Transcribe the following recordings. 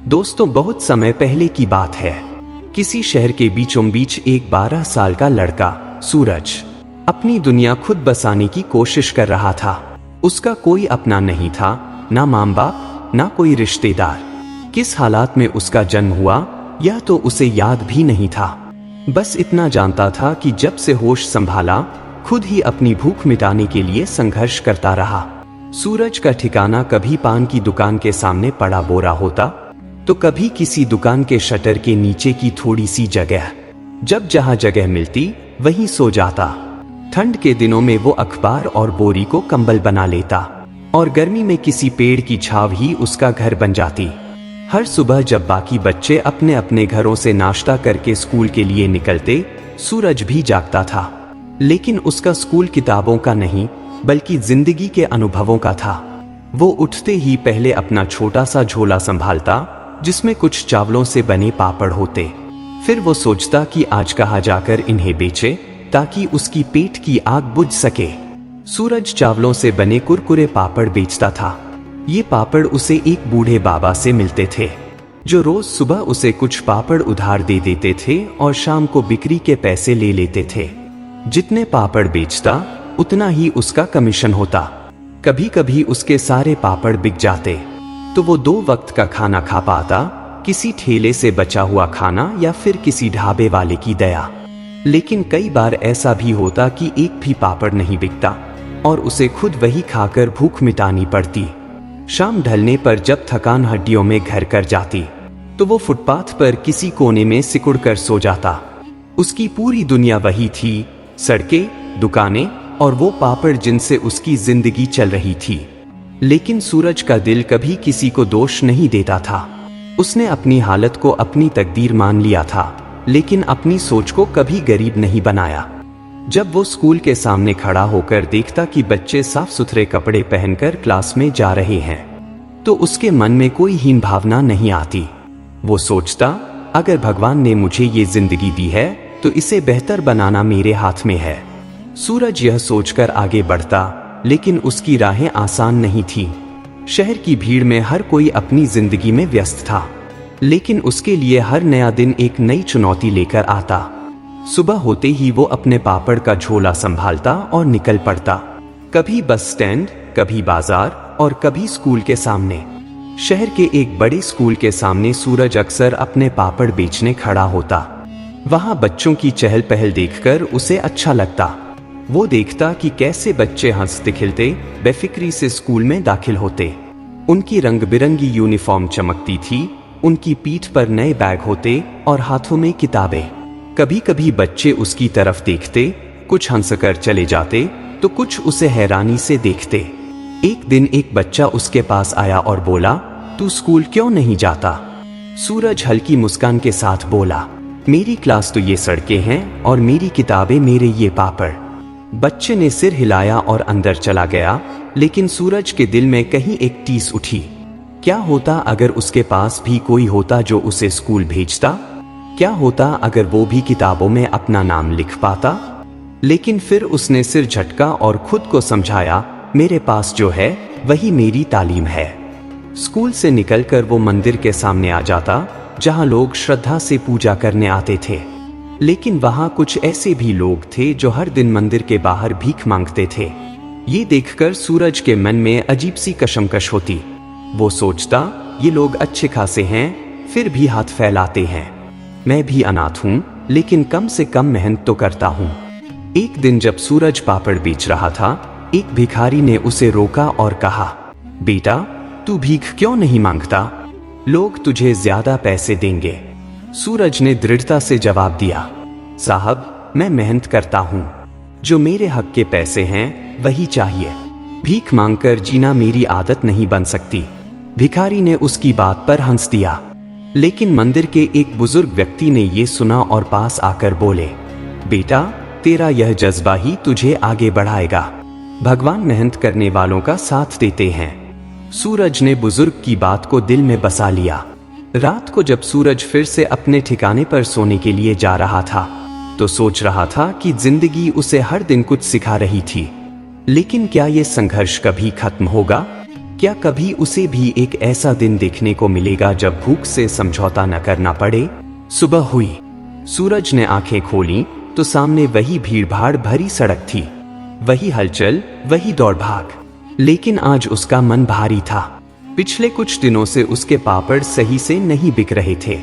दोस्तों, बहुत समय पहले की बात है। किसी शहर के बीचों बीच एक 12 साल का लड़का सूरज अपनी दुनिया खुद बसाने की कोशिश कर रहा था। उसका कोई अपना नहीं था, ना माँ बाप, ना कोई रिश्तेदार। किस हालात में उसका जन्म हुआ यह तो उसे याद भी नहीं था। बस इतना जानता था कि जब से होश संभाला खुद ही अपनी भूख मिटाने के लिए संघर्ष करता रहा। सूरज का ठिकाना कभी पान की दुकान के सामने पड़ा बोरा होता, तो कभी किसी दुकान के शटर के नीचे की थोड़ी सी जगह। जब जहां जगह मिलती वहीं सो जाता। ठंड के दिनों में वो अखबार और बोरी को कंबल बना लेता और गर्मी में किसी पेड़ की छाव ही उसका घर बन जाती। हर सुबह जब बाकी बच्चे अपने अपने घरों से नाश्ता करके स्कूल के लिए निकलते, सूरज भी जागता था। लेकिन उसका स्कूल किताबों का नहीं बल्कि जिंदगी के अनुभवों का था। वो उठते ही पहले अपना छोटा सा झोला संभालता जिसमें कुछ चावलों से बने पापड़ होते। फिर वो सोचता कि आज कहाँ जाकर इन्हें बेचे ताकि उसकी पेट की आग बुझ सके। सूरज चावलों से बने कुरकुरे पापड़ बेचता था। ये पापड़ उसे एक बूढ़े बाबा से मिलते थे जो रोज सुबह उसे कुछ पापड़ उधार दे देते थे और शाम को बिक्री के पैसे ले लेते थे। जितने पापड़ बेचता उतना ही उसका कमीशन होता। कभी कभी उसके सारे पापड़ बिक जाते तो वो 2 वक्त का खाना खा पाता, किसी ठेले से बचा हुआ खाना या फिर किसी ढाबे वाले की दया। लेकिन कई बार ऐसा भी होता कि एक भी पापड़ नहीं बिकता और उसे खुद वही खाकर भूख मिटानी पड़ती। शाम ढलने पर जब थकान हड्डियों में घर कर जाती तो वो फुटपाथ पर किसी कोने में सिकुड़ कर सो जाता। उसकी पूरी दुनिया वही थी, सड़कें, दुकानें और वो पापड़ जिनसे उसकी जिंदगी चल रही थी। लेकिन सूरज का दिल कभी किसी को दोष नहीं देता था। उसने अपनी हालत को अपनी तकदीर मान लिया था, लेकिन अपनी सोच को कभी गरीब नहीं बनाया। जब वो स्कूल के सामने खड़ा होकर देखता कि बच्चे साफ सुथरे कपड़े पहनकर क्लास में जा रहे हैं, तो उसके मन में कोई हीन भावना नहीं आती। वो सोचता, अगर भगवान ने मुझे ये जिंदगी दी है तो इसे बेहतर बनाना मेरे हाथ में है। सूरज यह सोचकर आगे बढ़ता, लेकिन उसकी राहें आसान नहीं थी। शहर की भीड़ में हर कोई अपनी जिंदगी में व्यस्त था, लेकिन उसके लिए हर नया दिन एक नई चुनौती लेकर आता। सुबह होते ही वो अपने पापड़ का झोला संभालता और निकल पड़ता। कभी बस स्टैंड, कभी बाजार और कभी स्कूल के सामने। शहर के एक बड़े स्कूल के सामने सूरज अक्सर अपने पापड़ बेचने खड़ा होता। वहां बच्चों की चहल पहल देखकर उसे अच्छा लगता। वो देखता कि कैसे बच्चे हंसते खिलते बेफिक्री से स्कूल में दाखिल होते। उनकी रंग बिरंगी यूनिफॉर्म चमकती थी, उनकी पीठ पर नए बैग होते और हाथों में किताबें। कभी कभी बच्चे उसकी तरफ देखते, कुछ हंसकर चले जाते तो कुछ उसे हैरानी से देखते। एक दिन एक बच्चा उसके पास आया और बोला, तू स्कूल क्यों नहीं जाता? सूरज हल्की मुस्कान के साथ बोला, मेरी क्लास तो ये सड़कें हैं और मेरी किताबें मेरे ये पापड़। बच्चे ने सिर हिलाया और अंदर चला गया, लेकिन सूरज के दिल में कहीं एक टीस उठी। क्या होता अगर उसके पास भी कोई होता जो उसे स्कूल भेजता? क्या होता अगर वो भी किताबों में अपना नाम लिख पाता? लेकिन फिर उसने सिर झटका और खुद को समझाया, मेरे पास जो है वही मेरी तालीम है। स्कूल से निकलकर वो मंदिर के सामने आ जाता जहां लोग श्रद्धा से पूजा करने आते थे। लेकिन वहां कुछ ऐसे भी लोग थे जो हर दिन मंदिर के बाहर भीख मांगते थे। ये देखकर सूरज के मन में अजीब सी कशमकश होती। वो सोचता, ये लोग अच्छे खासे हैं फिर भी हाथ फैलाते हैं। मैं भी अनाथ हूं, लेकिन कम से कम मेहनत तो करता हूं। एक दिन जब सूरज पापड़ बेच रहा था, एक भिखारी ने उसे रोका और कहा, बेटा, तू भीख क्यों नहीं मांगता? लोग तुझे ज्यादा पैसे देंगे। सूरज ने दृढ़ता से जवाब दिया, साहब, मैं मेहनत करता हूं। जो मेरे हक के पैसे हैं वही चाहिए। भीख मांगकर जीना मेरी आदत नहीं बन सकती। भिखारी ने उसकी बात पर हंस दिया। लेकिन मंदिर के एक बुजुर्ग व्यक्ति ने ये सुना और पास आकर बोले, बेटा, तेरा यह जज्बा ही तुझे आगे बढ़ाएगा। भगवान मेहनत करने वालों का साथ देते हैं। सूरज ने बुजुर्ग की बात को दिल में बसा लिया। रात को जब सूरज फिर से अपने ठिकाने पर सोने के लिए जा रहा था तो सोच रहा था कि जिंदगी उसे हर दिन कुछ सिखा रही थी। लेकिन क्या ये संघर्ष कभी खत्म होगा? क्या कभी उसे भी एक ऐसा दिन देखने को मिलेगा जब भूख से समझौता न करना पड़े? सुबह हुई। सूरज ने आंखें खोली तो सामने वही भीड़-भाड़ भरी सड़क थी, वही हलचल, वही दौड़ भाग। लेकिन आज उसका मन भारी था। पिछले कुछ दिनों से उसके पापड़ सही से नहीं बिक रहे थे।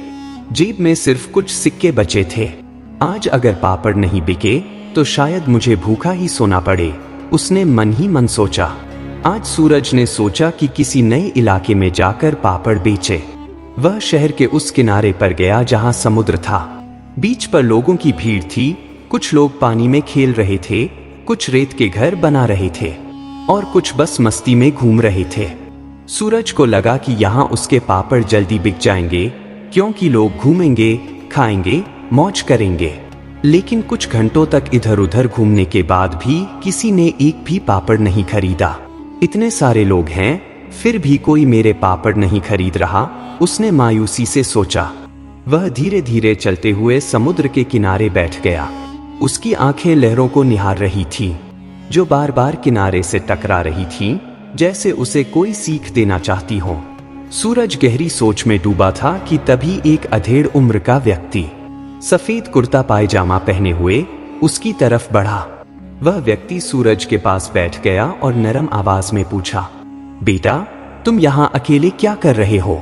जेब में सिर्फ कुछ सिक्के बचे थे। आज अगर पापड़ नहीं बिके तो शायद मुझे भूखा ही सोना पड़े, उसने मन ही मन सोचा। आज सूरज ने सोचा कि किसी नए इलाके में जाकर पापड़ बेचे। वह शहर के उस किनारे पर गया जहां समुद्र था। बीच पर लोगों की भीड़ थी। कुछ लोग पानी में खेल रहे थे, कुछ रेत के घर बना रहे थे और कुछ बस मस्ती में घूम रहे थे। सूरज को लगा कि यहाँ उसके पापड़ जल्दी बिक जाएंगे, क्योंकि लोग घूमेंगे, खाएंगे, मौज करेंगे। लेकिन कुछ घंटों तक इधर उधर घूमने के बाद भी किसी ने एक भी पापड़ नहीं खरीदा। इतने सारे लोग हैं, फिर भी कोई मेरे पापड़ नहीं खरीद रहा, उसने मायूसी से सोचा। वह धीरे धीरे चलते हुए समुद्र के किनारे बैठ गया। उसकी आंखें लहरों को निहार रही थीं, जो बार बार किनारे से टकरा रही थीं, जैसे उसे कोई सीख देना चाहती हो। सूरज गहरी सोच में डूबा था कि तभी एक अधेड़ उम्र का व्यक्ति सफेद कुर्ता पायजामा पहने हुए उसकी तरफ बढ़ा। वह व्यक्ति सूरज के पास बैठ गया और नरम आवाज में पूछा, बेटा, तुम यहाँ अकेले क्या कर रहे हो?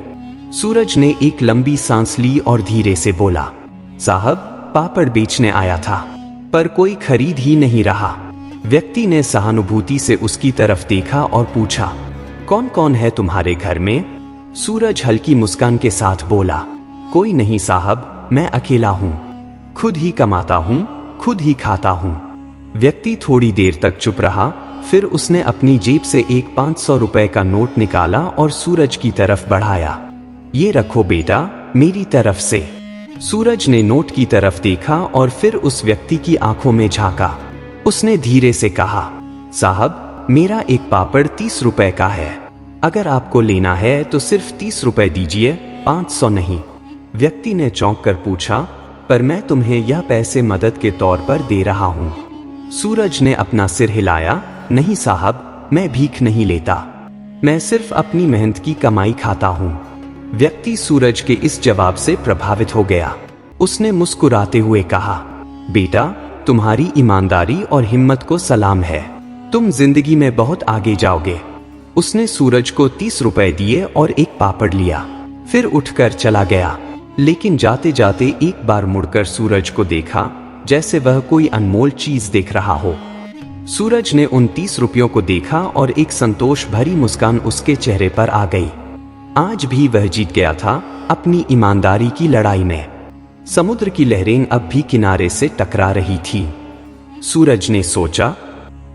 सूरज ने एक लंबी सांस ली और धीरे से बोला, साहब, पापड़ बेचने आया था, पर कोई खरीद ही नहीं रहा। व्यक्ति ने सहानुभूति से उसकी तरफ देखा और पूछा, कौन कौन है तुम्हारे घर में? सूरज हल्की मुस्कान के साथ बोला, कोई नहीं साहब, मैं अकेला हूँ, खुद ही कमाता हूँ, खुद ही खाता हूँ। व्यक्ति थोड़ी देर तक चुप रहा, फिर उसने अपनी जेब से एक 500 रुपए का नोट निकाला और सूरज की तरफ बढ़ाया। ये रखो बेटा, मेरी तरफ से। सूरज ने नोट की तरफ देखा और फिर उस व्यक्ति की आंखों में झांका। उसने धीरे से कहा, साहब, मेरा एक पापड़ 30 रुपए का है। अगर आपको लेना है तो सिर्फ 30 रुपए दीजिए, 500 नहीं। व्यक्ति ने चौंक कर पूछा, पर मैं तुम्हें यह पैसे मदद के तौर पर दे रहा हूँ। सूरज ने अपना सिर हिलाया, नहीं साहब, मैं भीख नहीं लेता, मैं सिर्फ अपनी मेहनत की कमाई खाता हूँ। व्यक्ति सूरज के इस जवाब से प्रभावित हो गया। उसने मुस्कुराते हुए कहा, बेटा, तुम्हारी ईमानदारी और हिम्मत को सलाम है, तुम जिंदगी में बहुत आगे जाओगे। उसने सूरज को 30 रुपए दिए और एक पापड़ लिया, फिर उठकर चला गया। लेकिन जाते जाते एक बार मुड़कर सूरज को देखा, जैसे वह कोई अनमोल चीज देख रहा हो। सूरज ने उन 30 रुपयों को देखा और एक संतोष भरी मुस्कान उसके चेहरे पर आ गई। आज भी वह जीत गया था अपनी ईमानदारी की लड़ाई में। समुद्र की लहरें अब भी किनारे से टकरा रही थी। सूरज ने सोचा,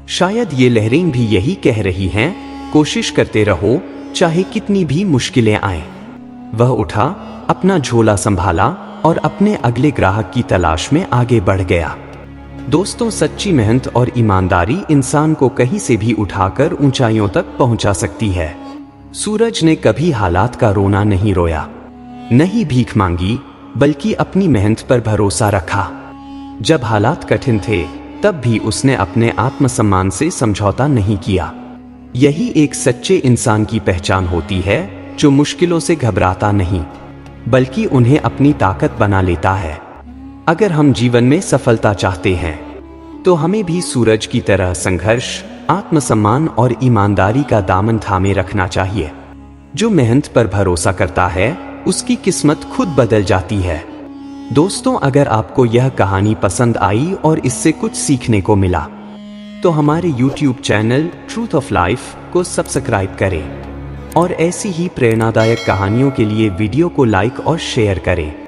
शायद ये लहरें भी यही कह रही हैं, कोशिश करते रहो, चाहे कितनी भी मुश्किलें आए। वह उठा, अपना झोला संभाला और अपने अगले ग्राहक की तलाश में आगे बढ़ गया। दोस्तों, सच्ची मेहनत और ईमानदारी इंसान को कहीं से भी उठाकर ऊंचाइयों तक पहुंचा सकती है। सूरज ने कभी हालात का रोना नहीं रोया, नहीं भीख मांगी, बल्कि अपनी मेहनत पर भरोसा रखा। जब हालात कठिन थे, तब भी उसने अपने आत्मसम्मान से समझौता नहीं किया। यही एक सच्चे इंसान की पहचान होती है, जो मुश्किलों से घबराता नहीं, बल्कि उन्हें अपनी ताकत बना लेता है। अगर हम जीवन में सफलता चाहते हैं, तो हमें भी सूरज की तरह संघर्ष, आत्मसम्मान और ईमानदारी का दामन थामे रखना चाहिए। जो मेहनत पर भरोसा करता है, उसकी किस्मत खुद बदल जाती है। दोस्तों, अगर आपको यह कहानी पसंद आई और इससे कुछ सीखने को मिला, तो हमारे YouTube channel truth of life को सब्सक्राइब करें और ऐसी ही प्रेरणादायक कहानियों के लिए वीडियो को लाइक और शेयर करें।